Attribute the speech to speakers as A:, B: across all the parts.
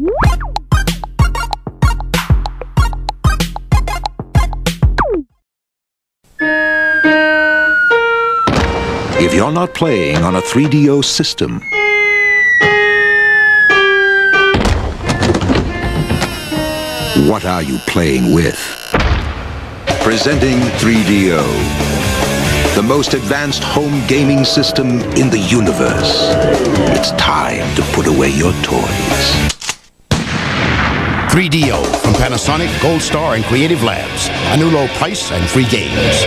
A: If you're not playing on a 3DO system, what are you playing with? Presenting 3DO, the most advanced home gaming system in the universe. It's time to put away your toys.
B: 3DO from Panasonic, Gold Star, and Creative Labs. A new low price and free games.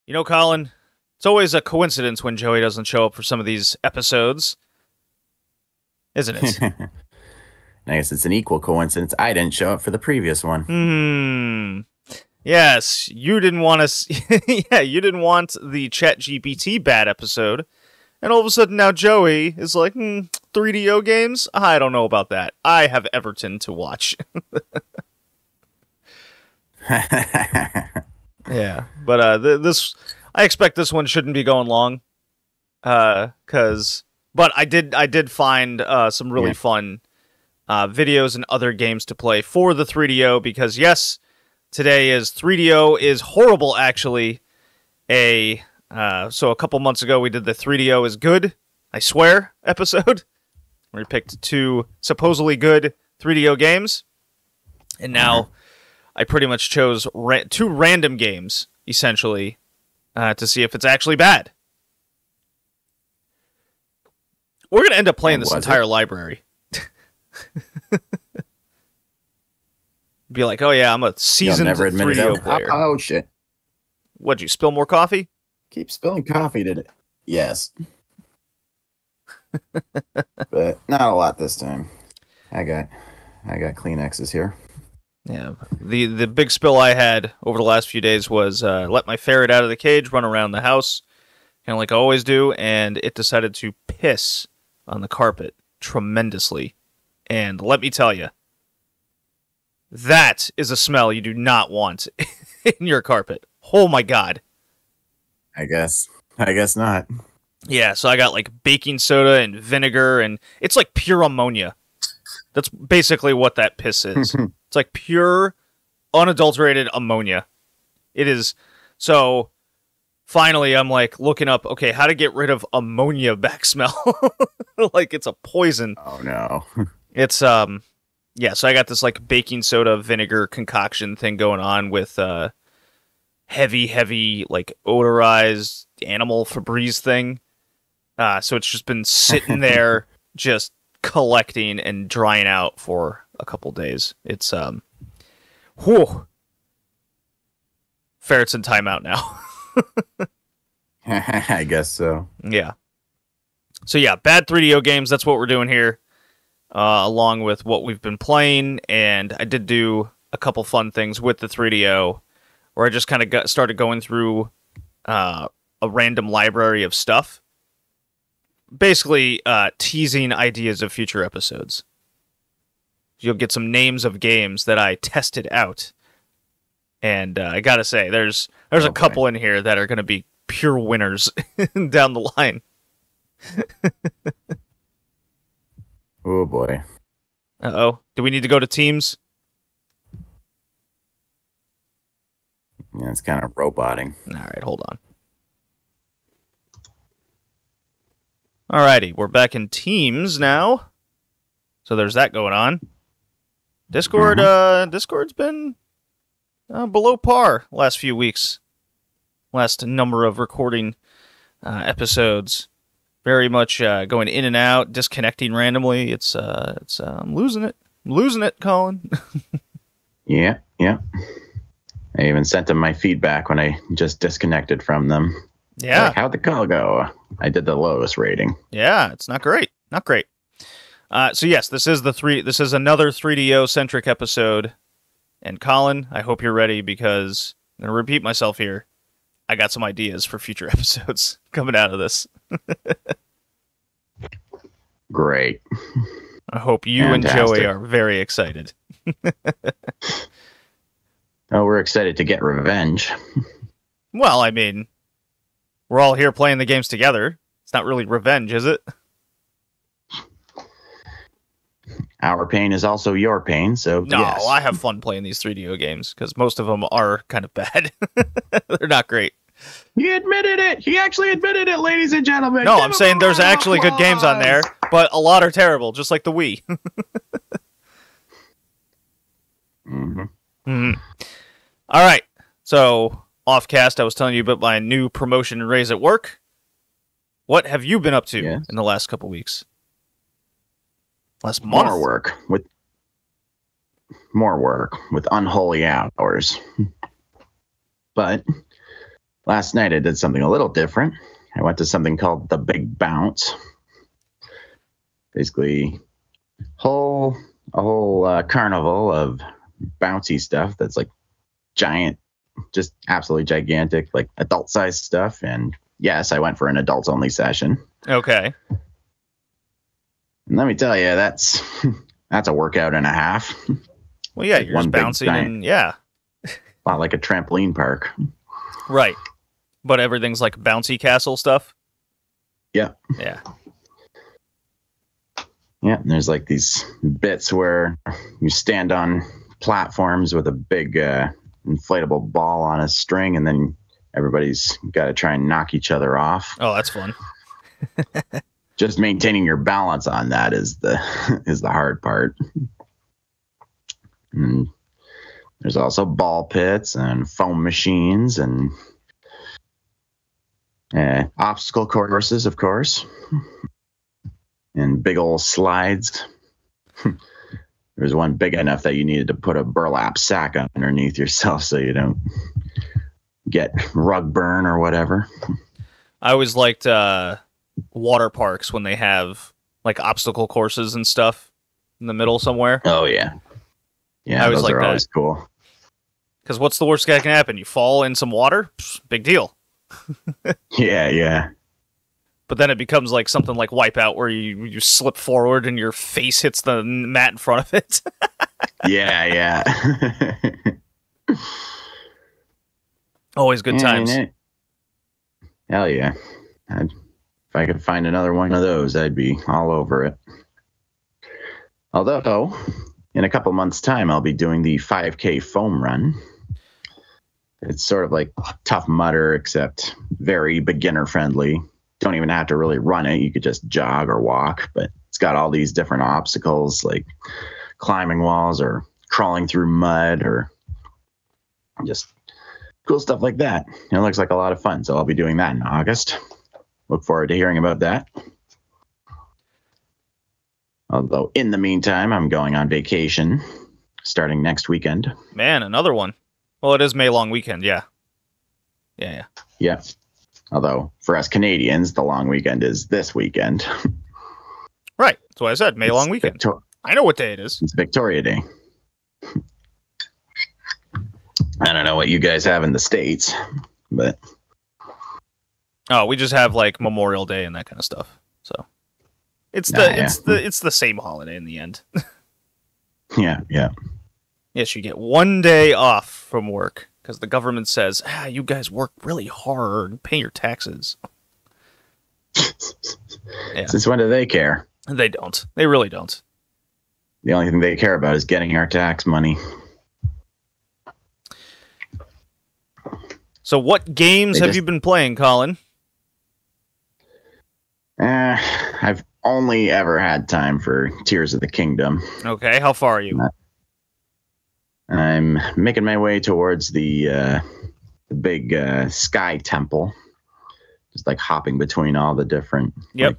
C: You know, Colin, it's always a coincidence when Joey doesn't show up for some of these episodes, isn't it?
D: I guess it's an equal coincidence I didn't show up for the previous one.
C: Yes, you didn't want us. Yeah, you didn't want the ChatGPT bad episode, and all of a sudden now Joey is like, 3DO games? I don't know about that. I have Everton to watch. Yeah, but this, I expect this one shouldn't be going long, but I did find some really fun videos and other games to play for the 3DO, because yes, today is 3DO is horrible, actually. So a couple months ago we did the 3DO is good, I swear, episode. We picked 2 supposedly good 3DO games, and now I pretty much chose 2 random games, essentially, to see if it's actually bad. We're going to end up playing this entire library. Be like, oh yeah, I'm a seasoned 3DO player.
D: Oh, shit.
C: What'd you, spill more coffee?
D: Keep spilling coffee today. Yes. But not a lot this time. I got Kleenexes here.
C: Yeah, the big spill I had over the last few days was let my ferret out of the cage, run around the house, kind of like I always do, and it decided to piss on the carpet tremendously. And let me tell you, that is a smell you do not want in your carpet. Oh my god.
D: I guess not.
C: Yeah, so I got like baking soda and vinegar, and it's like pure ammonia. That's basically what that piss is. It's like pure, unadulterated ammonia. It is. So, finally, I'm like looking up, okay, how to get rid of ammonia back smell. Like it's a poison.
D: Oh, no.
C: It's, yeah, so I got this like baking soda vinegar concoction thing going on with heavy, like odorized animal Febreze thing. So it's just been sitting there, just collecting and drying out for a couple days. It's whew. Ferret's in timeout now.
D: I guess so.
C: Yeah. So yeah, bad 3DO games, that's what we're doing here. Along with what we've been playing, and I did do a couple fun things with the 3DO where I just kind of started going through a random library of stuff. Basically, teasing ideas of future episodes. You'll get some names of games that I tested out. And I gotta say, there's a couple in here that are going to be pure winners down the line.
D: Oh, boy.
C: Uh-oh. Do we need to go to teams?
D: Yeah, it's kind of roboting.
C: All right, hold on. Alrighty, we're back in teams now. So there's that going on. Discord, Discord's been below par last few weeks. Last number of recording episodes. Very much going in and out, disconnecting randomly. I'm losing it. I'm losing it, Colin.
D: Yeah. I even sent them my feedback when I just disconnected from them.
C: Yeah.
D: Like, how'd the call go? I did the lowest rating.
C: Yeah, it's not great. Not great. So yes, this is another 3DO centric episode. And Colin, I hope you're ready, because I'm gonna repeat myself here. I got some ideas for future episodes coming out of this.
D: Great.
C: I hope you and
D: Fantastic.
C: Joey are very excited.
D: Oh, we're excited to get revenge.
C: Well, I mean, we're all here playing the games together. It's not really revenge, is it?
D: Our pain is also your pain, so
C: No,
D: yes.
C: I have fun playing these 3DO games because most of them are kind of bad. They're not great.
D: He admitted it. He actually admitted it, ladies and gentlemen.
C: No,
D: Give
C: I'm
D: him
C: saying
D: a
C: there's
D: round of
C: actually good games on there,
D: applause.
C: but a lot are terrible, just like the Wii.
D: Mm-hmm.
C: All right. So, off-cast, I was telling you about my new promotion and raise at work. What have you been up to
D: Yes.
C: in the last couple weeks? Last month?
D: More work with unholy hours. But last night I did something a little different. I went to something called the Big Bounce. Basically, a whole carnival of bouncy stuff that's like giant, just absolutely gigantic, like adult-sized stuff. And yes, I went for an adults-only session.
C: Okay.
D: And let me tell you, that's a workout and a half.
C: Well, yeah, you're
D: One
C: just
D: big
C: bouncing
D: giant-
C: and, yeah.
D: A lot like a trampoline park.
C: Right. But everything's like bouncy castle stuff?
D: Yeah.
C: Yeah.
D: Yeah, and there's like these bits where you stand on platforms with a big inflatable ball on a string, and then everybody's got to try and knock each other off.
C: Oh, that's fun.
D: Just maintaining your balance on that is the hard part. And there's also ball pits and foam machines and obstacle courses, of course, and big old slides. There's one big enough that you needed to put a burlap sack underneath yourself so you don't get rug burn or whatever.
C: I always liked water parks when they have like obstacle courses and stuff in the middle somewhere.
D: Oh, yeah. Yeah,
C: I always
D: those
C: like
D: are
C: that.
D: always cool.
C: Because what's the worst that can happen? You fall in some water? Psh, big deal.
D: Yeah.
C: But then it becomes like something like Wipeout where you slip forward and your face hits the mat in front of it.
D: Yeah.
C: Always good times.
D: Hell yeah. If I could find another one of those, I'd be all over it. Although, in a couple months' time, I'll be doing the 5K foam run. It's sort of like Tough Mudder, except very beginner-friendly. Don't even have to really run it. You could just jog or walk, but it's got all these different obstacles, like climbing walls or crawling through mud or just cool stuff like that. It looks like a lot of fun, so I'll be doing that in August. Look forward to hearing about that. Although, in the meantime, I'm going on vacation starting next weekend.
C: Man, another one. Well, it is May long weekend, yeah. Yeah.
D: Yeah. Although, for us Canadians, the long weekend is this weekend.
C: Right. That's what I said, May long weekend. I know what day it is.
D: It's Victoria Day. I don't know what you guys have in the States, but...
C: Oh, we just have like Memorial Day and that kind of stuff. So it's the same holiday in the end.
D: Yeah.
C: Yes, you get one day off from work because the government says, you guys work really hard and pay your taxes. Yeah.
D: Since when do they care?
C: They don't. They really don't.
D: The only thing they care about is getting our tax money.
C: So what games have you been playing, Colin?
D: I've only ever had time for Tears of the Kingdom.
C: Okay, how far are you?
D: I'm making my way towards the big sky temple. Just like hopping between all the different like,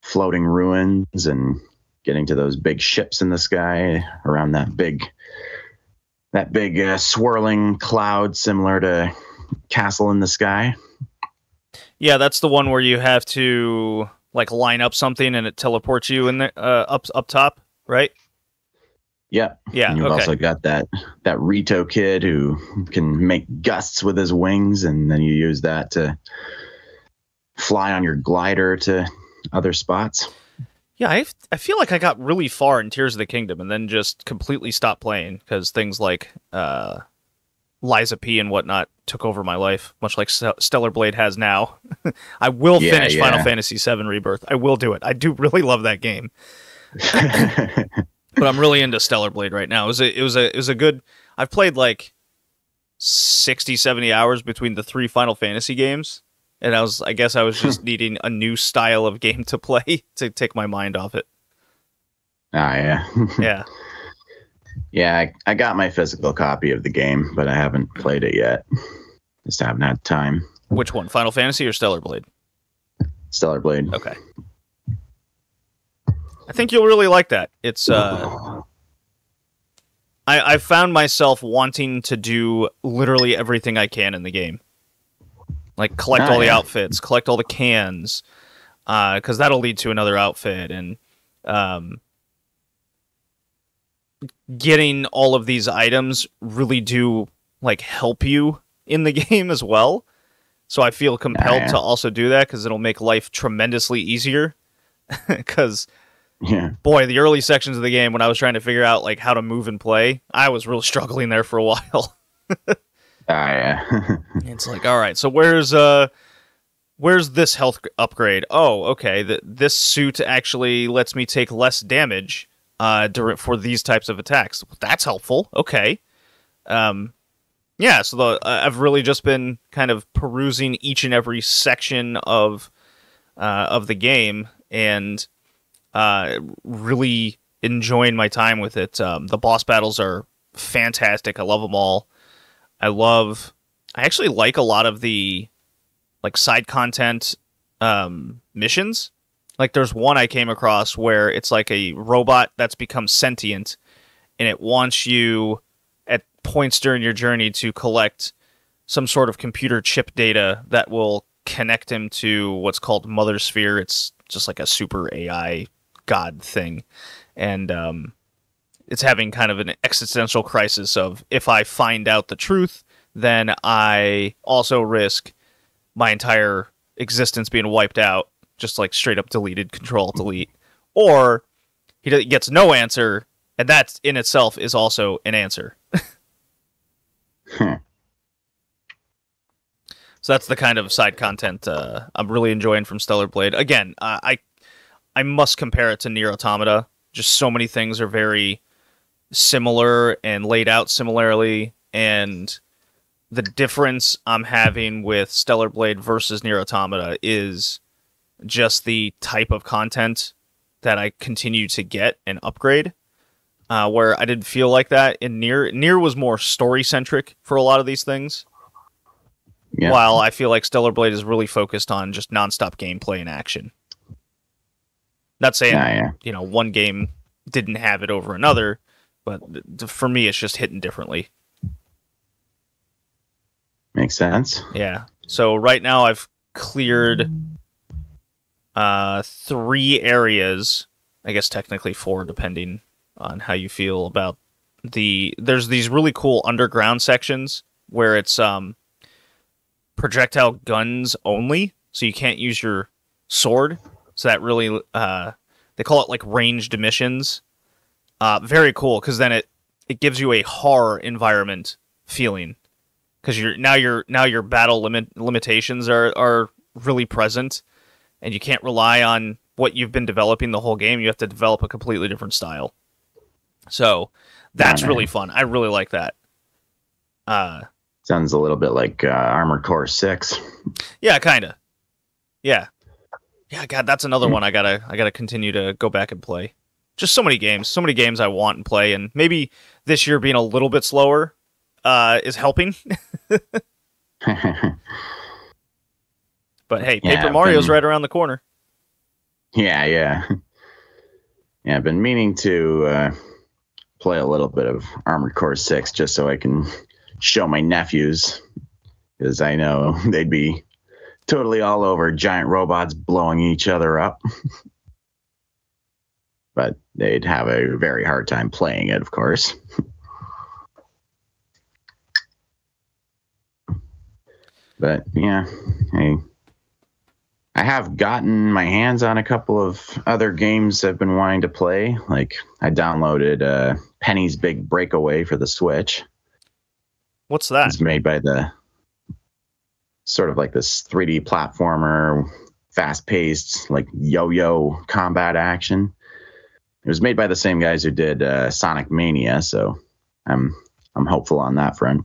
D: floating ruins and getting to those big ships in the sky around that big swirling cloud similar to Castle in the Sky.
C: Yeah, that's the one where you have to like line up something and it teleports you in there up top, right?
D: Yep.
C: Yeah.
D: And you've also got that Rito kid who can make gusts with his wings, and then you use that to fly on your glider to other spots.
C: Yeah, I feel like I got really far in Tears of the Kingdom and then just completely stopped playing because things like Liza P and whatnot took over my life, much like Stellar Blade has now. I will finish Final Fantasy VII Rebirth. I will do it. I do really love that game. But I'm really into Stellar Blade right now. It was a good... I've played like 60, 70 hours between the 3 Final Fantasy games. And I guess I was just needing a new style of game to play to take my mind off it.
D: Ah, yeah.
C: Yeah.
D: Yeah, I got my physical copy of the game, but I haven't played it yet. Just haven't had time.
C: Which one, Final Fantasy or Stellar Blade?
D: Stellar Blade.
C: Okay. I think you'll really like that. It's I found myself wanting to do literally everything I can in the game. Like collect all the outfits, collect all the cans, because that'll lead to another outfit, and getting all of these items really do like help you in the game as well. So I feel compelled to also do that because it'll make life tremendously easier. Because boy, the early sections of the game when I was trying to figure out like how to move and play, I was really struggling there for a while. It's like, all right, so where's this health upgrade? Oh, okay, this suit actually lets me take less damage for these types of attacks. That's helpful. Okay. Yeah, so I've really just been kind of perusing each and every section of the game and really enjoying my time with it. The boss battles are fantastic. I love them all. I actually like a lot of the like side content missions. Like there's one I came across where it's like a robot that's become sentient and it wants you at points during your journey to collect some sort of computer chip data that will connect him to what's called Mother Sphere. It's just like a super AI god thing. And it's having kind of an existential crisis of if I find out the truth, then I also risk my entire existence being wiped out, just like straight up deleted, Control Delete. Or he gets no answer, and that in itself is also an answer. So that's the kind of side content I'm really enjoying from Stellar Blade. Again, I must compare it to Nier Automata. Just so many things are very similar and laid out similarly, and the difference I'm having with Stellar Blade versus Nier Automata is just the type of content that I continue to get and upgrade, where I didn't feel like that in Nier. Nier was more story-centric for a lot of these things, while I feel like Stellar Blade is really focused on just nonstop gameplay and action. Not saying, one game didn't have it over another, but for me, it's just hitting differently.
D: Makes sense.
C: Yeah. So right now I've cleared 3 areas. I guess technically 4, depending on how you feel about there's these really cool underground sections where it's projectile guns only, so you can't use your sword. So that really they call it like ranged missions. Very cool, because then it gives you a horror environment feeling, because your battle limitations are really present, and you can't rely on what you've been developing the whole game. You have to develop a completely different style. So that's really fun. I really like that.
D: Sounds a little bit like Armored Core 6.
C: Yeah, kind of. Yeah. Yeah, God, that's another one I gotta continue to go back and play. Just so many games I want and play, and maybe this year being a little bit slower is helping. But hey, Paper Mario's right around the corner.
D: Yeah. I've been meaning to play a little bit of Armored Core 6 just so I can show my nephews, because I know they'd be totally all over giant robots blowing each other up. But they'd have a very hard time playing it, of course. But yeah, I have gotten my hands on a couple of other games I've been wanting to play. Like I downloaded Penny's Big Breakaway for the Switch.
C: What's that?
D: It's made by the sort of like this 3D platformer, fast-paced, like yo-yo combat action. It was made by the same guys who did Sonic Mania, so I'm hopeful on that front.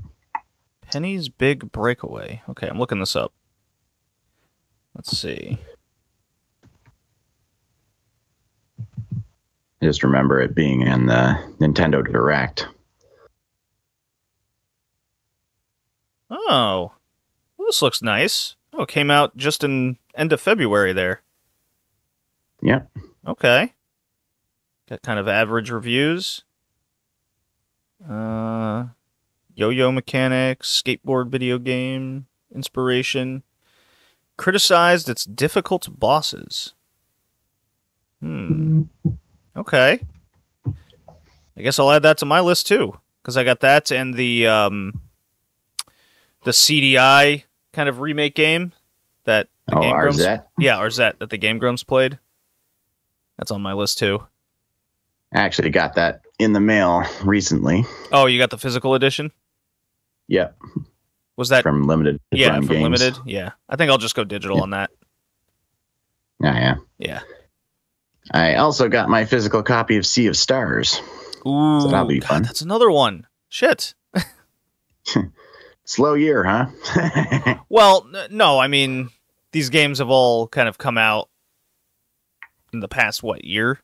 C: Penny's Big Breakaway. Okay, I'm looking this up. Let's see.
D: I just remember it being in the Nintendo Direct.
C: Oh, well, this looks nice. Oh, it came out just in end of February there.
D: Yep.
C: Okay. Got kind of average reviews. Yo-yo mechanics, skateboard video game, inspiration. Criticized its difficult bosses. Okay. I guess I'll add that to my list too, because I got that and the CDI kind of remake game that the Game Grumps.
D: Arzette?
C: Yeah, Arzette that the Game Grumps played. That's on my list too.
D: I actually got that in the mail recently.
C: Oh, you got the physical edition?
D: Yep.
C: Was that
D: from Limited?
C: Yeah, from
D: Games.
C: Limited. Yeah, I think I'll just go digital on that.
D: Yeah.
C: Yeah.
D: I also got my physical copy of Sea of Stars.
C: Ooh,
D: so that'll be
C: God,
D: fun.
C: That's another one. Shit.
D: Slow year, huh?
C: Well, no, I mean, these games have all kind of come out in the past, year?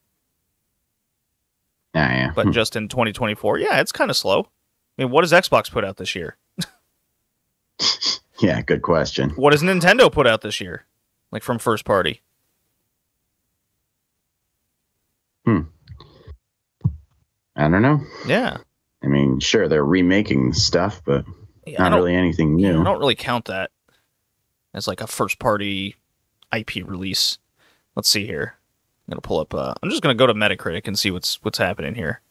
D: Yeah.
C: But just in 2024. Yeah, it's kind of slow. I mean, what does Xbox put out this year?
D: Yeah, good question.
C: What does Nintendo put out this year? Like from first party?
D: I don't know.
C: Yeah.
D: I mean, sure, they're remaking stuff, but not really anything new.
C: I don't really count that as like a first party IP release. Let's see here. I'm gonna pull up. I'm just gonna go to Metacritic and see what's happening here.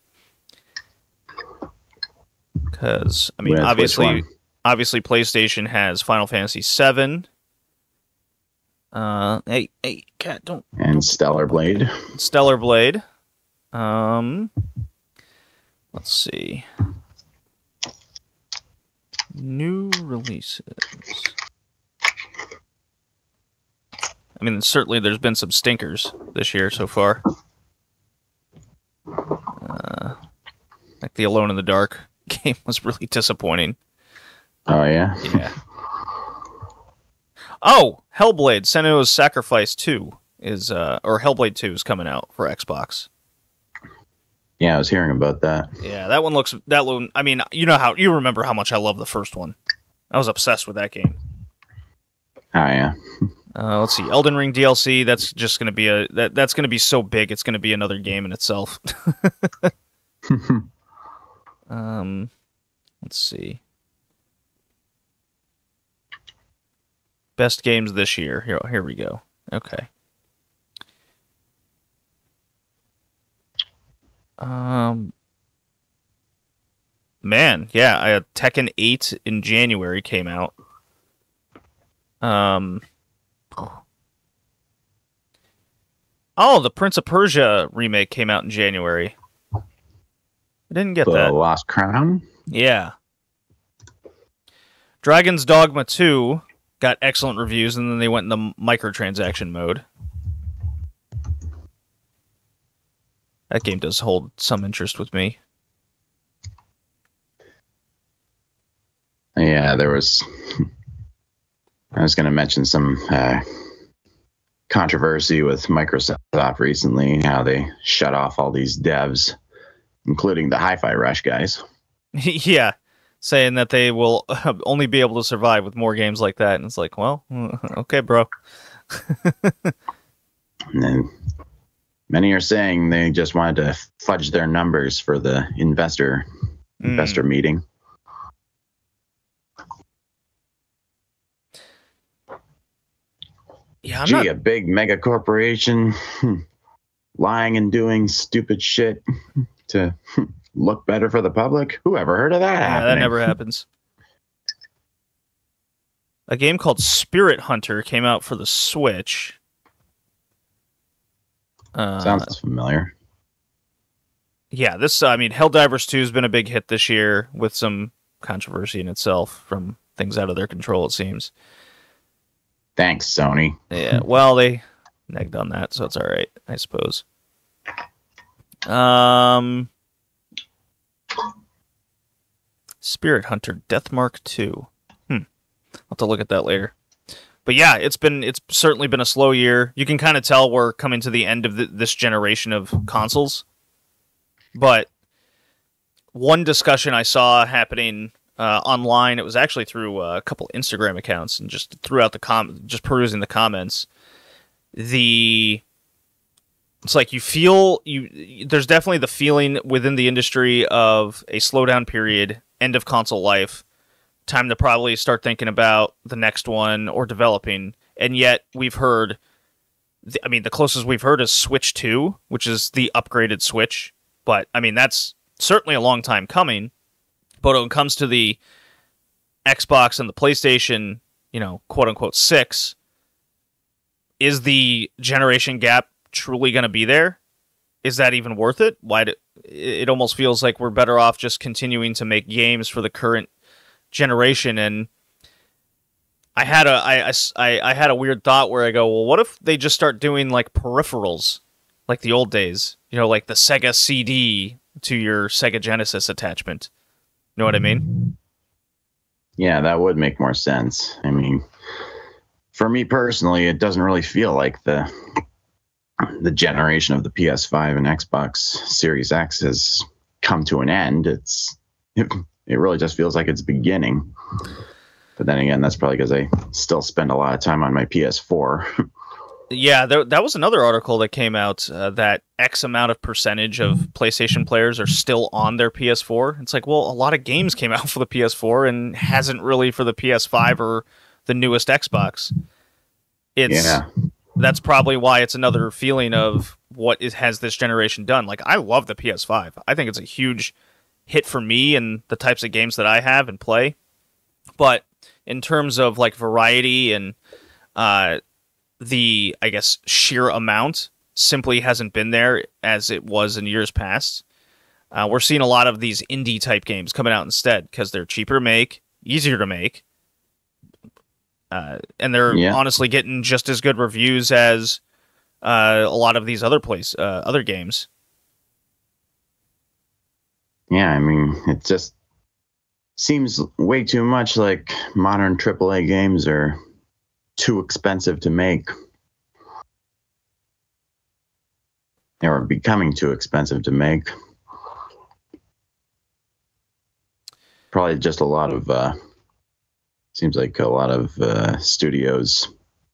C: Because I mean, obviously, PlayStation has Final Fantasy VII. Hey, cat, don't.
D: And Stellar Blade.
C: Stellar Blade. Let's see. New releases. I mean, certainly there's been some stinkers this year so far. Like the Alone in the Dark game was really disappointing.
D: Oh, yeah?
C: Yeah. Oh, Hellblade, Senua's Sacrifice 2 is, or Hellblade 2 is coming out for Xbox.
D: Yeah, I was hearing about that.
C: Yeah, that one, I mean, you remember how much I love the first one. I was obsessed with that game.
D: Oh, yeah.
C: Let's see, Elden Ring DLC, that's just going to be that's going to be so big, it's going to be another game in itself. Let's see. Best games this year. Here we go. Okay. Man, yeah, Tekken 8 in January came out. Oh, the Prince of Persia remake came out in January. I didn't get that.
D: The Lost Crown?
C: Yeah. Dragon's Dogma 2 got excellent reviews, and then they went in the microtransaction mode. That game does hold some interest with me.
D: Yeah, there was... I was going to mention some controversy with Microsoft recently, how they shut off all these devs, including the Hi-Fi Rush guys.
C: Yeah, saying that they will only be able to survive with more games like that. And it's like, well, okay, bro.
D: And then many are saying they just wanted to fudge their numbers for the investor meeting.
C: Yeah,
D: a big mega corporation lying and doing stupid shit to look better for the public. Who ever heard of that?
C: Yeah, that never happens. A game called Spirit Hunter came out for the Switch.
D: Sounds familiar.
C: Yeah, this, I mean, Helldivers 2 has been a big hit this year with some controversy in itself from things out of their control, it seems.
D: Thanks, Sony.
C: Yeah, well, they negged on that, so it's all right, I suppose. Spirit Hunter Deathmark 2. I'll have to look at that later. But yeah, it's certainly been a slow year. You can kind of tell we're coming to the end of this generation of consoles. But one discussion I saw happening online, it was actually through a couple Instagram accounts, and just throughout just perusing the comments. It's like you feel there's definitely the feeling within the industry of a slowdown period, end of console life, time to probably start thinking about the next one or developing. And yet we've heard, the closest we've heard is Switch 2, which is the upgraded Switch. But I mean, that's certainly a long time coming. But when it comes to the Xbox and the PlayStation, quote unquote 6, is the generation gap truly going to be there? Is that even worth it? It almost feels like we're better off just continuing to make games for the current generation. And I had a weird thought where I go, well, what if they just start doing like peripherals, like the old days? Like the Sega CD to your Sega Genesis attachment. You know what I mean?
D: Yeah, that would make more sense. I mean, for me personally, it doesn't really feel like the generation of the PS5 and Xbox Series X has come to an end. It really just feels like it's beginning. But then again, that's probably because I still spend a lot of time on my PS4.
C: Yeah, that was another article that came out that X amount of percentage of PlayStation players are still on their PS4. It's like, well, a lot of games came out for the PS4 and hasn't really for the PS5 or the newest Xbox. That's probably why it's another feeling of what has this generation done. Like, I love the PS5. I think it's a huge hit for me and the types of games that I have and play. But in terms of like variety and the, I guess, sheer amount simply hasn't been there as it was in years past. We're seeing a lot of these indie type games coming out instead because they're cheaper to make, easier to make, and they're honestly getting just as good reviews as a lot of these other games.
D: Yeah, I mean, it just seems way too much like modern AAA games are too expensive to make. They are becoming too expensive to make. Probably just a lot of seems like a lot of studios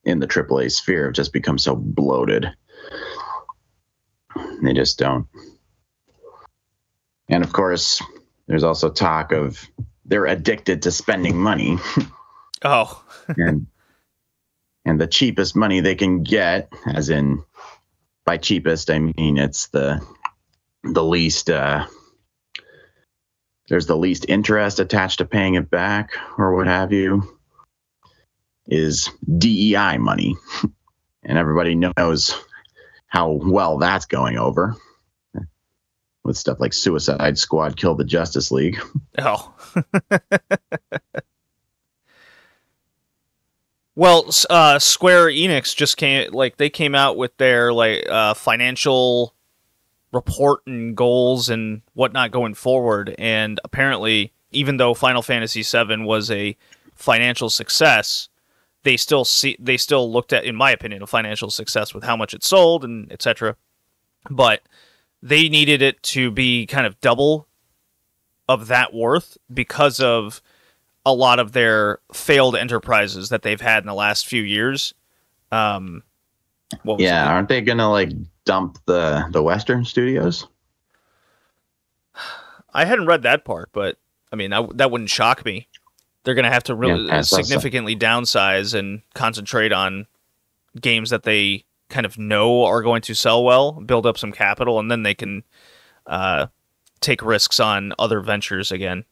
D: in the AAA sphere have just become so bloated. They just don't. And of course, there's also talk of they're addicted to spending money.
C: Oh.
D: And the cheapest money they can get, as in, by cheapest, I mean it's the least, there's the least interest attached to paying it back or what have you, is DEI money. And everybody knows how well that's going over with stuff like Suicide Squad Kill the Justice League.
C: Oh. Well, Square Enix just came out with their financial report and goals and whatnot going forward, and apparently, even though Final Fantasy VII was a financial success, they still looked at, in my opinion, a financial success with how much it sold and etc. But they needed it to be kind of double of that worth because of a lot of their failed enterprises that they've had in the last few years. Aren't they gonna dump the Western studios? I hadn't read that part, but I mean that wouldn't shock me. They're gonna have to really significantly downsize and concentrate on games that they kind of know are going to sell well, build up some capital, and then they can take risks on other ventures again.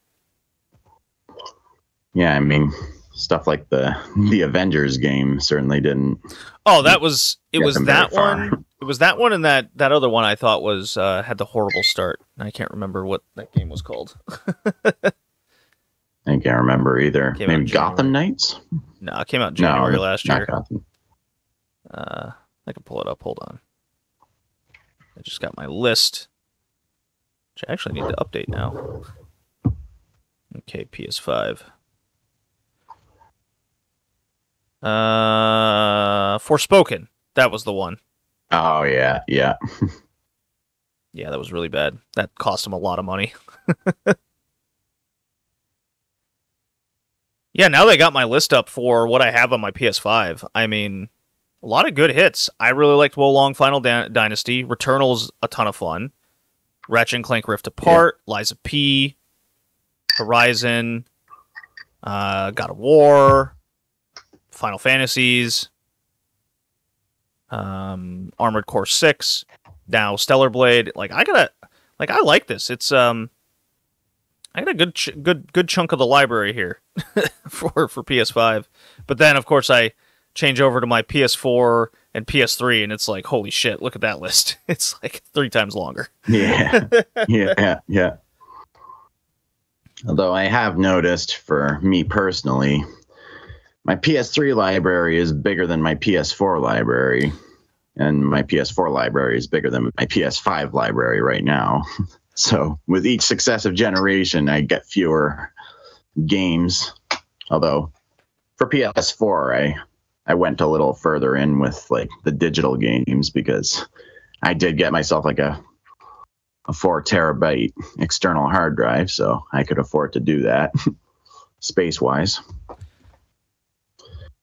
D: Yeah, I mean, stuff like the Avengers game certainly didn't.
C: Oh, it was that
D: far.
C: one. It was that one, and that other one I thought was had the horrible start. I can't remember what that game was called.
D: I can't remember either.
C: Came
D: Maybe
C: out in
D: Gotham Knights?
C: No, it came out in January last year.
D: Not Gotham.
C: I can pull it up. Hold on. I just got my list, which I actually need to update now. Okay, PS5. Forspoken. That was the one.
D: Oh, yeah.
C: Yeah, that was really bad. That cost him a lot of money. Yeah, now they got my list up for what I have on my PS5. I mean, a lot of good hits. I really liked Wolong Final Dynasty. Returnal's a ton of fun. Ratchet & Clank Rift Apart. Yeah. Lies of P. Horizon. God of War. Final Fantasies. Armored Core 6. Now Stellar Blade. I like this. It's I got a good chunk of the library here for PS5. But then of course I change over to my PS4 and PS3 and it's like, holy shit, look at that list. It's like 3 times longer.
D: Yeah. Yeah. Although I have noticed for me personally, my PS3 library is bigger than my PS4 library. And my PS4 library is bigger than my PS5 library right now. So with each successive generation, I get fewer games. Although for PS4, I went a little further in with like the digital games because I did get myself like a 4 terabyte external hard drive, so I could afford to do that space wise.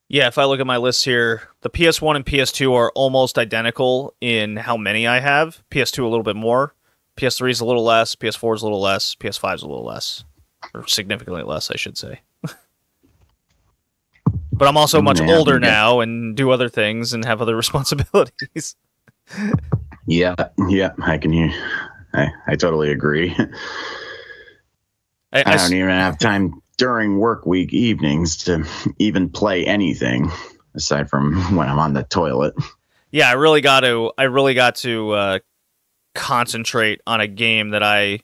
C: Yeah, if I look at my list here, the PS1 and PS2 are almost identical in how many I have. PS2 a little bit more. PS3 is a little less. PS4 is a little less. PS5 is a little less. Or significantly less, I should say. But I'm also much older now and do other things and have other responsibilities.
D: Yeah, I can hear. I totally agree. I don't even have time during work week evenings to even play anything aside from when I'm on the toilet. Yeah,
C: I really got to concentrate on a game that I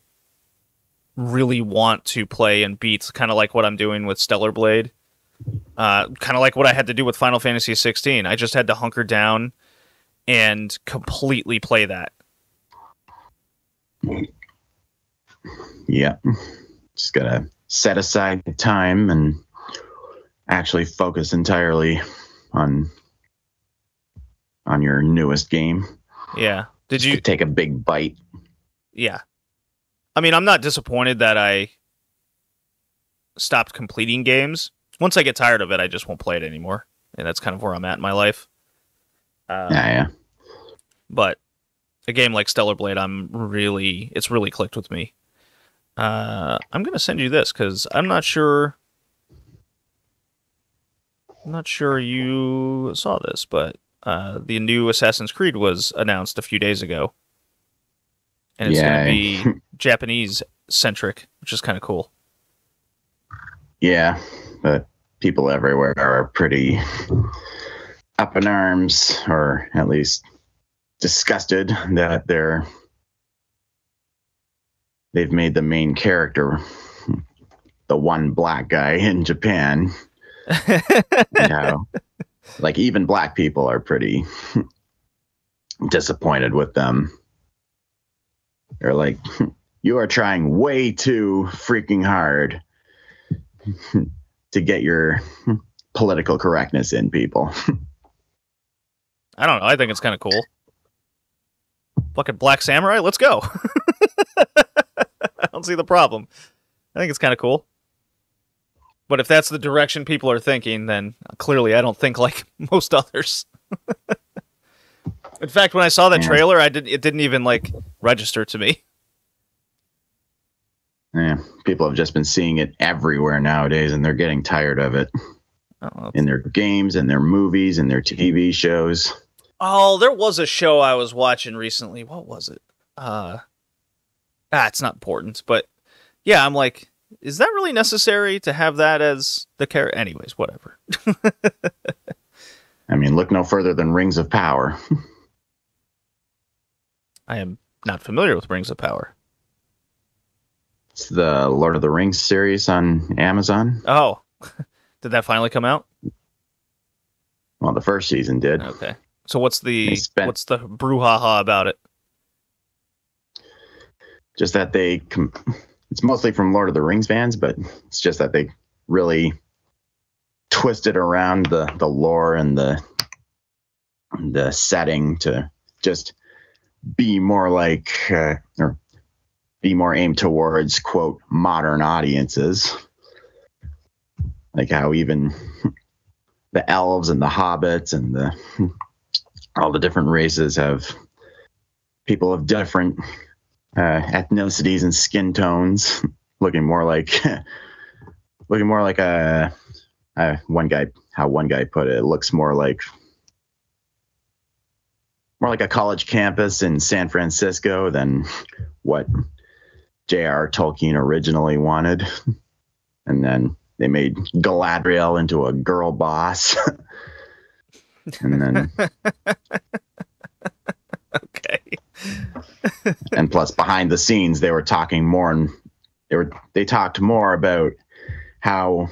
C: really want to play and beat, kind of like what I'm doing with Stellar Blade. Kind of like what I had to do with Final Fantasy 16. I just had to hunker down and completely play that.
D: Yeah. Just gotta set aside the time and actually focus entirely on your newest game.
C: Yeah. Did you
D: take a big bite?
C: Yeah. I mean, I'm not disappointed that I stopped completing games. Once I get tired of it, I just won't play it anymore. And that's kind of where I'm at in my life.
D: Yeah.
C: But a game like Stellar Blade, it's really clicked with me. I'm going to send you this because I'm not sure you saw this, but the new Assassin's Creed was announced a few days ago. And it's going to be Japanese-centric, which is kind of cool.
D: Yeah, but people everywhere are pretty up in arms, or at least disgusted that they've made the main character the one black guy in Japan. Like even black people are pretty disappointed with them. They're like, you are trying way too freaking hard to get your political correctness in, people.
C: I don't know. I think it's kind of cool. Fucking Black Samurai, let's go. I don't see the problem. I think it's kind of cool. But if that's the direction people are thinking, then clearly I don't think like most others. In fact, when I saw that trailer, it didn't even like register to me.
D: Yeah, people have just been seeing it everywhere nowadays, and they're getting tired of it. In their games, and their movies, and their TV shows.
C: Oh, there was a show I was watching recently. What was it? It's not important, but yeah, I'm like, is that really necessary to have that as the character? Anyways, whatever.
D: I mean, look no further than Rings of Power.
C: I am not familiar with Rings of Power.
D: It's the Lord of the Rings series on Amazon.
C: Oh, did that finally come out?
D: Well, the first season did.
C: Okay. So what's the brouhaha about it?
D: Just that it's mostly from Lord of the Rings fans, but it's just that they really twisted around the lore and the setting to just be more like or be more aimed towards, quote, modern audiences. Like how even the elves and the hobbits and all the different races have people of different ethnicities and skin tones, looking more like one guy put it. It looks more like a college campus in San Francisco than what J.R. Tolkien originally wanted. And then they made Galadriel into a girl boss. And then
C: okay.
D: And plus behind the scenes they were talking more, and they talked more about how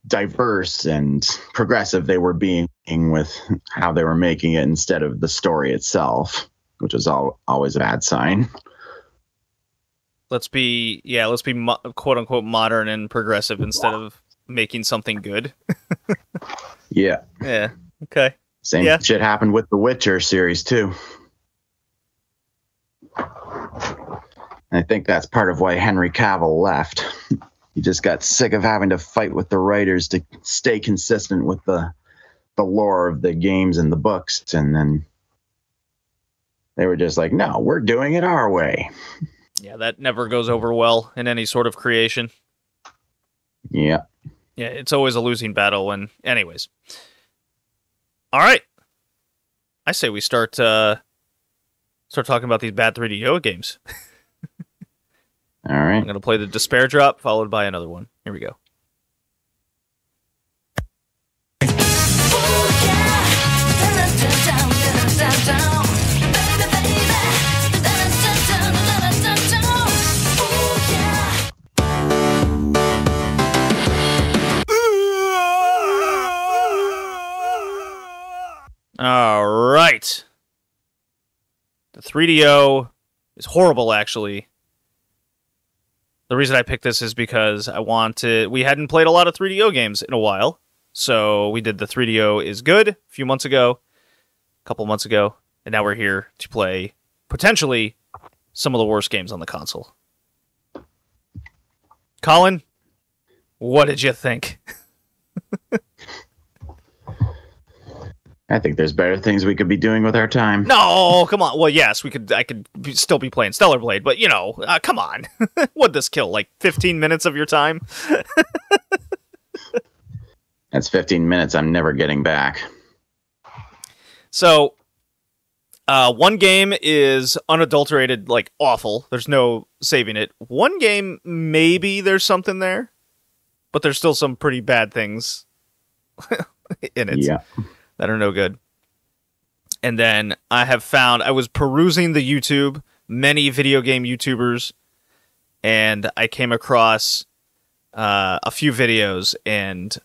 D: diverse and progressive they were being with how they were making it instead of the story itself, which is always a bad sign.
C: Let's be quote unquote modern and progressive instead of making something good.
D: Yeah.
C: Yeah. Okay.
D: Same shit happened with the Witcher series too. I think that's part of why Henry Cavill left. He just got sick of having to fight with the writers to stay consistent with the lore of the games and the books, and then they were just like, no, we're doing it our way.
C: Yeah, that never goes over well in any sort of creation.
D: Yeah.
C: Yeah, it's always a losing battle when... Anyways. All right. I say we start talking about these bad 3DO games.
D: All right.
C: I'm going to play the Despair Drop, followed by another one. Here we go. All right. The 3DO is horrible, actually. The reason I picked this is because we hadn't played a lot of 3DO games in a while. So we did the 3DO is good a few months ago, a couple months ago, and now we're here to play potentially some of the worst games on the console. Colin, what did you think?
D: I think there's better things we could be doing with our time.
C: No, come on. Well, yes, I could still be playing Stellar Blade, but, come on. What'd this kill, like 15 minutes of your time?
D: That's 15 minutes I'm never getting back.
C: So, one game is unadulterated, like, awful. There's no saving it. One game, maybe there's something there, but there's still some pretty bad things in it.
D: Yeah.
C: That are no good. And then I was perusing the YouTube, many video game YouTubers, and I came across a few videos, and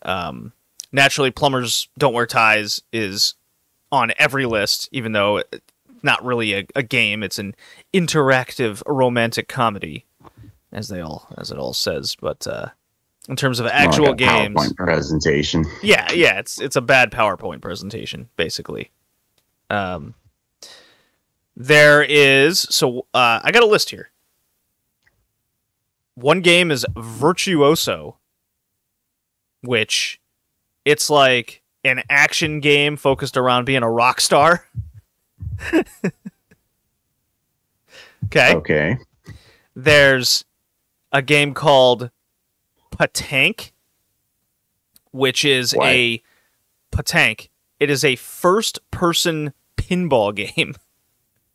C: naturally Plumbers Don't Wear Ties is on every list, even though it's not really a game, it's an interactive romantic comedy, as it all says, but in terms of actual
D: like a
C: games,
D: PowerPoint presentation.
C: Yeah, it's a bad PowerPoint presentation, basically. There is I got a list here. One game is Virtuoso, which it's like an action game focused around being a rock star. Okay. There's a game called Patank, which is a It is a first-person pinball game.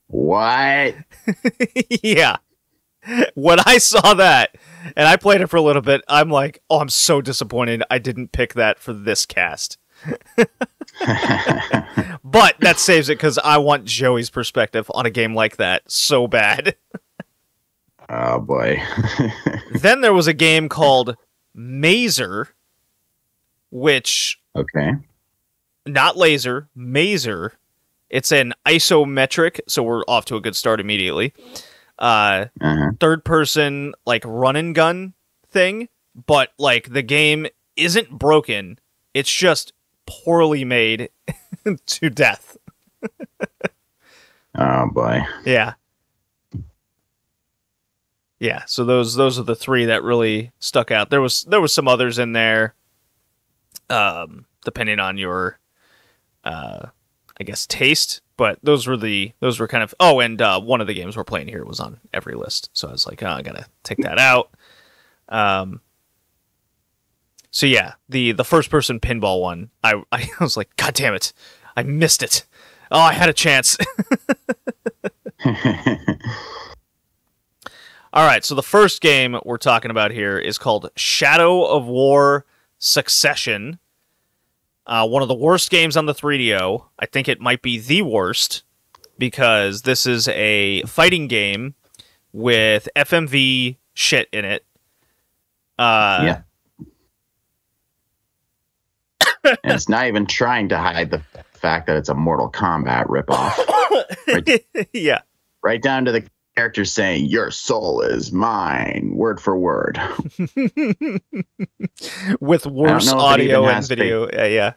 D: What?
C: Yeah. When I saw that, And I played it for a little bit. I'm like, oh, I'm so disappointed I didn't pick that for this cast. But that saves it because I want Joey's perspective on a game like that so bad.
D: Oh, boy.
C: Then there was a game called Mazer, which...
D: Okay.
C: Not laser, Mazer. It's an isometric, so we're off to a good start immediately. Third person, like, run and gun thing, but, like, the game isn't broken. It's just poorly made to death.
D: Oh, boy.
C: Yeah. Yeah, so those are the three that really stuck out. There was some others in there, depending on your, I guess, taste. But those were kind of. Oh, and one of the games we're playing here was on every list, so I was like, oh, I gotta take that out. So yeah, the first person pinball one, I was like, God damn it, I missed it. Oh, I had a chance. All right, so the first game we're talking about here is called Shadow of War Succession. One of the worst games on the 3DO. I think it might be the worst because this is a fighting game with FMV shit in it.
D: Yeah. And it's not even trying to hide the fact that it's a Mortal Kombat ripoff. Right,
C: yeah.
D: Right down to the character saying, "Your soul is mine," word for word.
C: With worse audio and video. Yeah.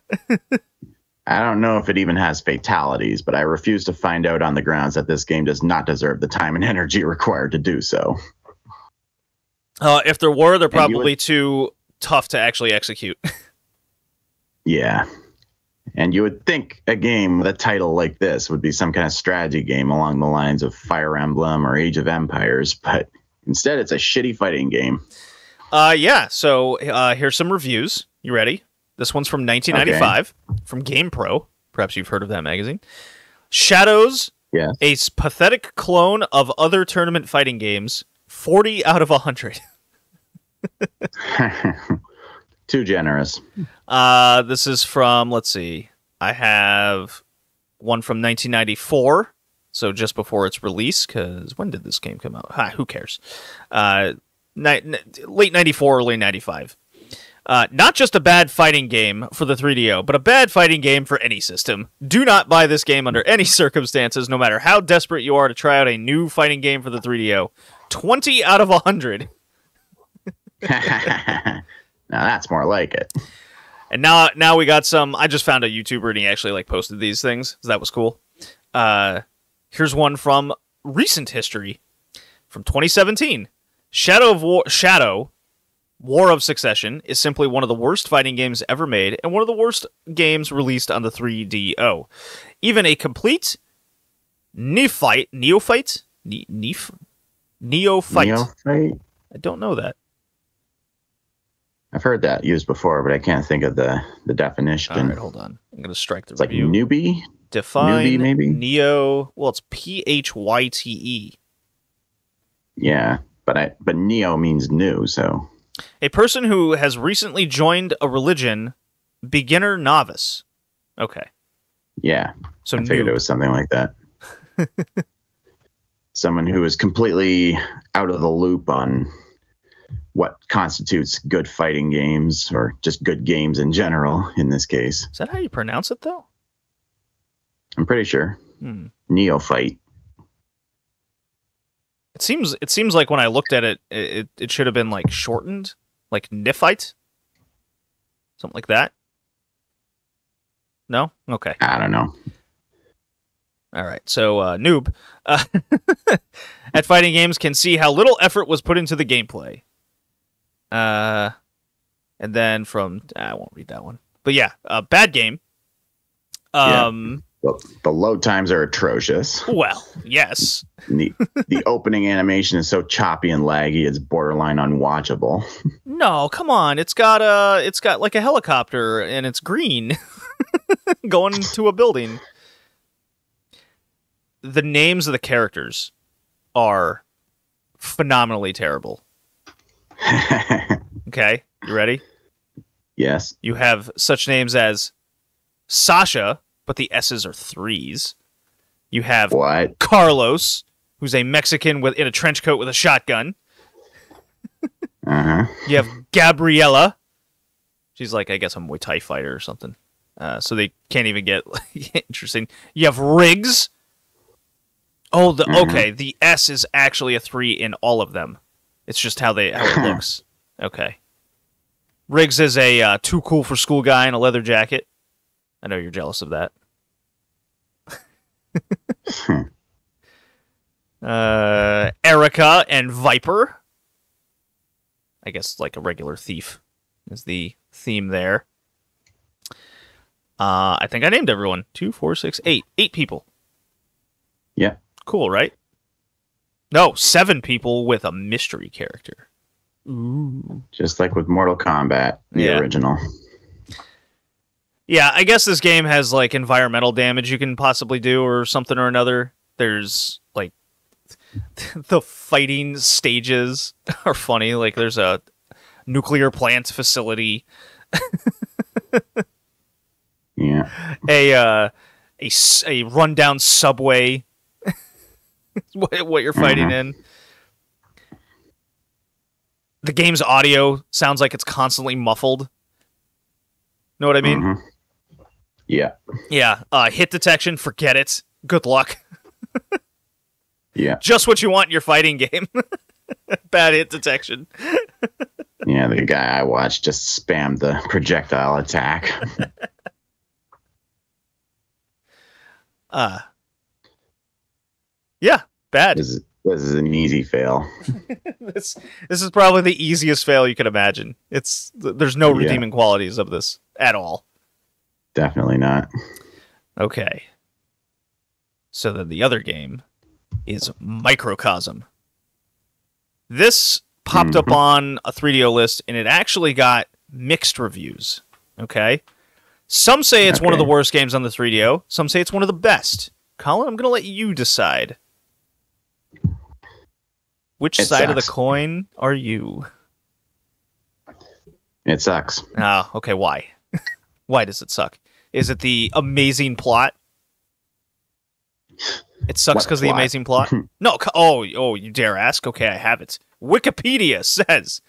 D: I don't know if it even has fatalities, but I refuse to find out on the grounds that this game does not deserve the time and energy required to do so.
C: If there were, they're probably too tough to actually execute.
D: Yeah. And you would think a game with a title like this would be some kind of strategy game along the lines of Fire Emblem or Age of Empires, but instead it's a shitty fighting game.
C: Yeah, so here's some reviews. You ready? This one's from 1995 from GamePro. Perhaps you've heard of that magazine. Shadows,
D: yes.
C: A pathetic clone of other tournament fighting games, 40 out of 100.
D: Too generous.
C: This is from, let's see, I have one from 1994, so just before its release, because when did this game come out? Who cares? Late 94, early 95. Not just a bad fighting game for the 3DO, but a bad fighting game for any system. Do not buy this game under any circumstances, no matter how desperate you are to try out a new fighting game for the 3DO. 20 out of 100.
D: Now that's more like it.
C: And now we got some. I just found a YouTuber and he actually like posted these things, so that was cool. Here's one from recent history, from 2017. Shadow War of Succession is simply one of the worst fighting games ever made and one of the worst games released on the 3DO. Even a complete neophyte. I don't know that.
D: I've heard that used before, but I can't think of the definition.
C: All right, hold on. I'm going to strike the
D: it's
C: review.
D: Like newbie?
C: Define
D: newbie, maybe?
C: Neo. Well, it's PHYTE.
D: Yeah, but neo means new, so.
C: A person who has recently joined a religion, beginner novice. Okay.
D: Yeah,
C: so
D: I figured it was something like that. Someone who is completely out of the loop on what constitutes good fighting games, or just good games in general, in this case.
C: Is that how you pronounce it, though?
D: I'm pretty sure. Neophyte.
C: It seems like when I looked at it, it should have been like shortened, like Nifite, something like that. No? Okay.
D: I don't know.
C: All right. So noob at fighting games can see how little effort was put into the gameplay. And then from I won't read that one, but yeah, bad game.
D: Well, the load times are atrocious.
C: Well, yes.
D: The opening animation is so choppy and laggy, it's borderline unwatchable.
C: No, come on. It's got like a helicopter and it's green going to a building. The names of the characters are phenomenally terrible. Okay, you ready?
D: Yes.
C: You have such names as Sasha, but the S's are 3s. You have
D: What?
C: Carlos, who's a Mexican in a trench coat with a shotgun.
D: Uh-huh.
C: You have Gabriella. She's like, I guess, a Muay Thai fighter or something. So they can't even get interesting. You have Riggs. Oh, okay. The S is actually a 3 in all of them. It's just how it looks. Okay. Riggs is a too cool for school guy in a leather jacket. I know you're jealous of that. Erica and Viper. I guess like a regular thief is the theme there. I think I named everyone. 2, 4, 6, 8. 8 people.
D: Yeah.
C: Cool, right? No, 7 people with a mystery character.
D: Ooh. Just like with Mortal Kombat, the original.
C: Yeah, I guess this game has like environmental damage you can possibly do or something or another. There's like the fighting stages are funny. Like there's a nuclear plant facility.
D: Yeah.
C: A rundown subway. What you're fighting in. The game's audio sounds like it's constantly muffled. Know what I mean?
D: Mm-hmm. Yeah.
C: Yeah. Hit detection, forget it. Good luck.
D: Yeah.
C: Just what you want in your fighting game. Bad hit detection.
D: Yeah, the guy I watched just spammed the projectile attack.
C: Yeah, bad.
D: This is an easy fail.
C: This is probably the easiest fail you could imagine. There's no redeeming qualities of this at all.
D: Definitely not.
C: Okay. So then the other game is Microcosm. This popped up on a 3DO list, and it actually got mixed reviews. Okay? Some say it's one of the worst games on the 3DO. Some say it's one of the best. Colin, I'm going to let you decide. Which side of the coin are you?
D: It sucks.
C: Oh, okay. Why? Why does it suck? Is it the amazing plot? It sucks because of the amazing plot? No. Oh, you dare ask? Okay, I have it. Wikipedia says,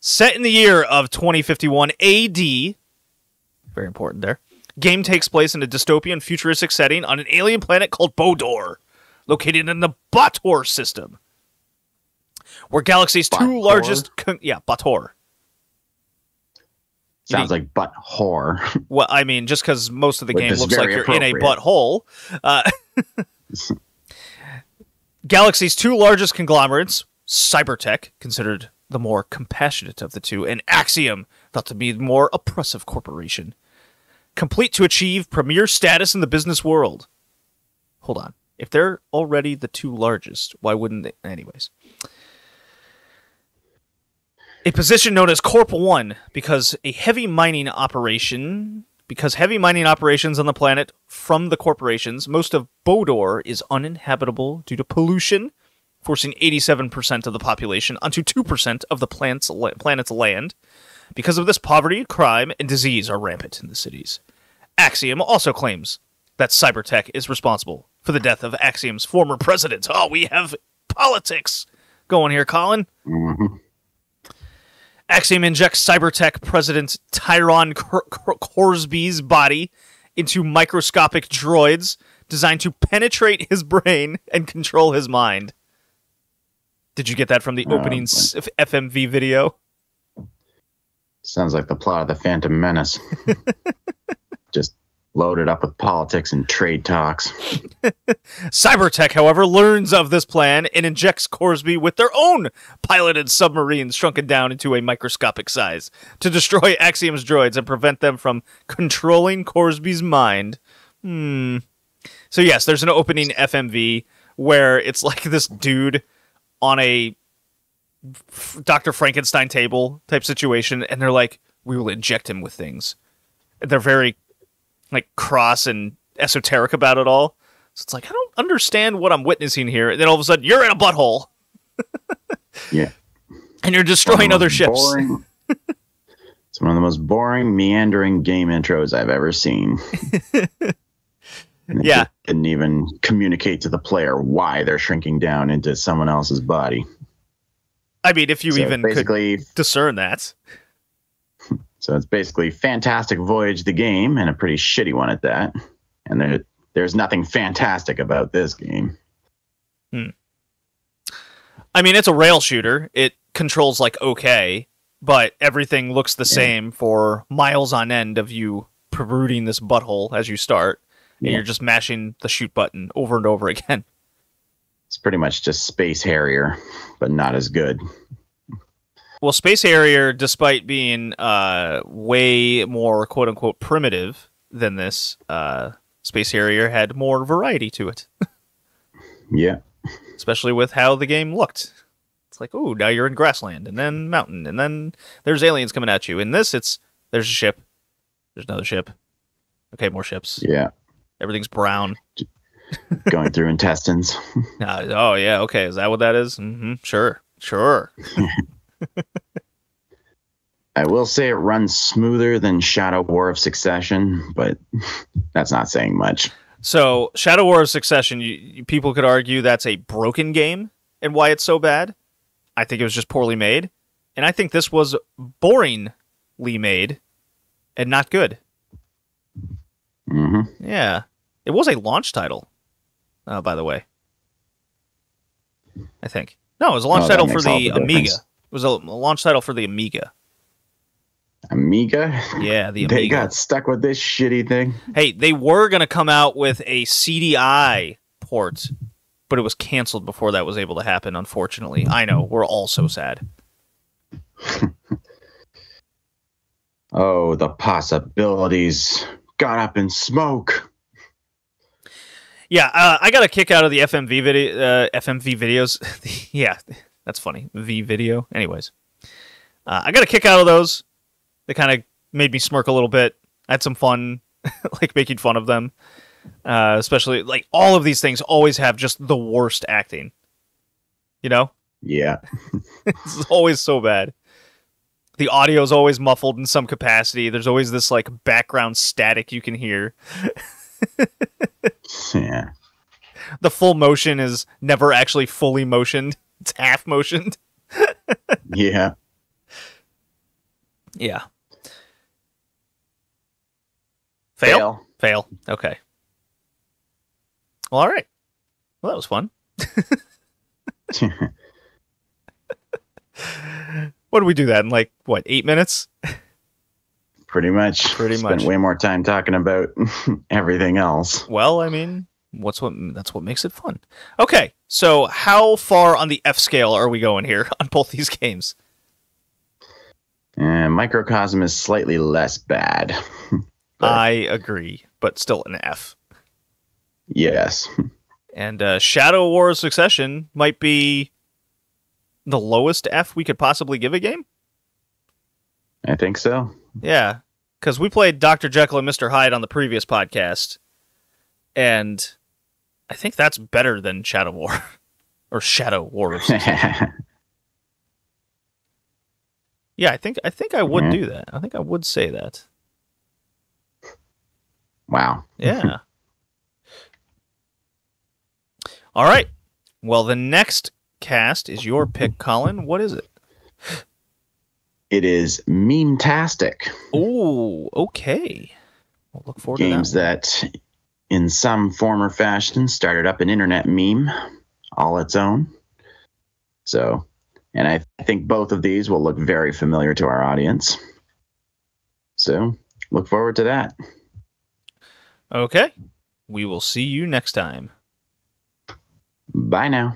C: set in the year of 2051 AD, very important there, game takes place in a dystopian futuristic setting on an alien planet called Bodor, located in the Bator system, where galaxy's two largest... Bator.
D: Sounds like butt whore.
C: Well, I mean, just because most of the game looks like you're in a butthole. Galaxy's two largest conglomerates, Cybertech, considered the more compassionate of the two, and Axiom, thought to be the more oppressive corporation, complete to achieve premier status in the business world. Hold on. If they're already the two largest, why wouldn't they? Anyways. A position known as Corp 1 because heavy mining operations on the planet from the corporations, most of Bodor is uninhabitable due to pollution, forcing 87% of the population onto 2% of the planet's land. Because of this, poverty, crime, and disease are rampant in the cities. Axiom also claims that Cybertech is responsible for the death of Axiom's former president. Oh, we have politics going here, Colin.
D: Mm-hmm.
C: Axiom injects Cybertech President Tyron Corsby's body into microscopic droids designed to penetrate his brain and control his mind. Did you get that from the opening FMV video?
D: Sounds like the plot of the Phantom Menace. Just loaded up with politics and trade talks.
C: Cybertech, however, learns of this plan and injects Corsby with their own piloted submarines shrunken down into a microscopic size to destroy Axiom's droids and prevent them from controlling Corsby's mind. So yes, there's an opening FMV where it's like this dude on a Dr. Frankenstein table type situation, and they're like, we will inject him with things. They're very like cross and esoteric about it all. So it's like, I don't understand what I'm witnessing here. And then all of a sudden, you're in a butthole.
D: Yeah.
C: And you're destroying other ships.
D: It's one of the most boring, meandering game intros I've ever seen.
C: Yeah.
D: Didn't even communicate to the player why they're shrinking down into someone else's body.
C: I mean, if you even could discern that.
D: So it's basically Fantastic Voyage the game, and a pretty shitty one at that. And there's nothing fantastic about this game.
C: I mean, it's a rail shooter. It controls like okay, but everything looks the same for miles on end of you peruding this butthole as you start, and you're just mashing the shoot button over and over again.
D: It's pretty much just Space Harrier, but not as good.
C: Well, Space Harrier, despite being way more quote-unquote primitive than this, Space Harrier had more variety to it.
D: Yeah.
C: Especially with how the game looked. It's like, oh, now you're in grassland, and then mountain, and then there's aliens coming at you. In this, there's a ship. There's another ship. Okay, more ships.
D: Yeah.
C: Everything's brown.
D: Going through intestines.
C: Oh, yeah, okay. Is that what that is? Mm-hmm. Sure.
D: I will say it runs smoother than Shadow War of Succession, but that's not saying much.
C: So, Shadow War of Succession, people could argue that's a broken game and why it's so bad. I think it was just poorly made. And I think this was boringly made and not good.
D: Mm-hmm.
C: Yeah. It was a launch title, by the way. I think. No, it was a launch title for the Amiga. It was a launch title for the Amiga.
D: Amiga?
C: Yeah, the Amiga.
D: They got stuck with this shitty thing.
C: Hey, they were going to come out with a CDI port, but it was canceled before that was able to happen, unfortunately. I know, we're all so sad.
D: Oh, the possibilities got up in smoke.
C: Yeah, I got a kick out of the FMV videos. Yeah, that's funny. V video. Anyways, I got a kick out of those. They kind of made me smirk a little bit. I had some fun, like making fun of them. Especially, like, all of these things always have just the worst acting. You know?
D: Yeah.
C: It's always so bad. The audio is always muffled in some capacity. There's always this, like, background static you can hear.
D: Yeah.
C: The full motion is never actually fully motioned. It's half motioned.
D: Yeah.
C: Yeah. Fail? Fail. Okay. Well, all right. Well, that was fun. What did we do that in, like, what, 8 minutes?
D: Pretty much. Spent way more time talking about everything else.
C: Well, I mean, that's what makes it fun. Okay, so how far on the F scale are we going here on both these games?
D: Microcosm is slightly less bad.
C: I agree, but still an F.
D: Yes.
C: And Shadow War of Succession might be the lowest F we could possibly give a game?
D: I think so.
C: Yeah, because we played Dr. Jekyll and Mr. Hyde on the previous podcast, and I think that's better than Shadow War. Or Shadow War of Succession. Yeah, I think I would do that. I think I would say that.
D: Wow.
C: Yeah. All right. Well, the next cast is your pick, Colin. What is it?
D: It is Meme-tastic.
C: Oh, okay. We'll look forward
D: Games
C: to that.
D: that, in some form or fashion, started up an internet meme all its own. So, and I think both of these will look very familiar to our audience. So, look forward to that.
C: Okay. We will see you next time.
D: Bye now.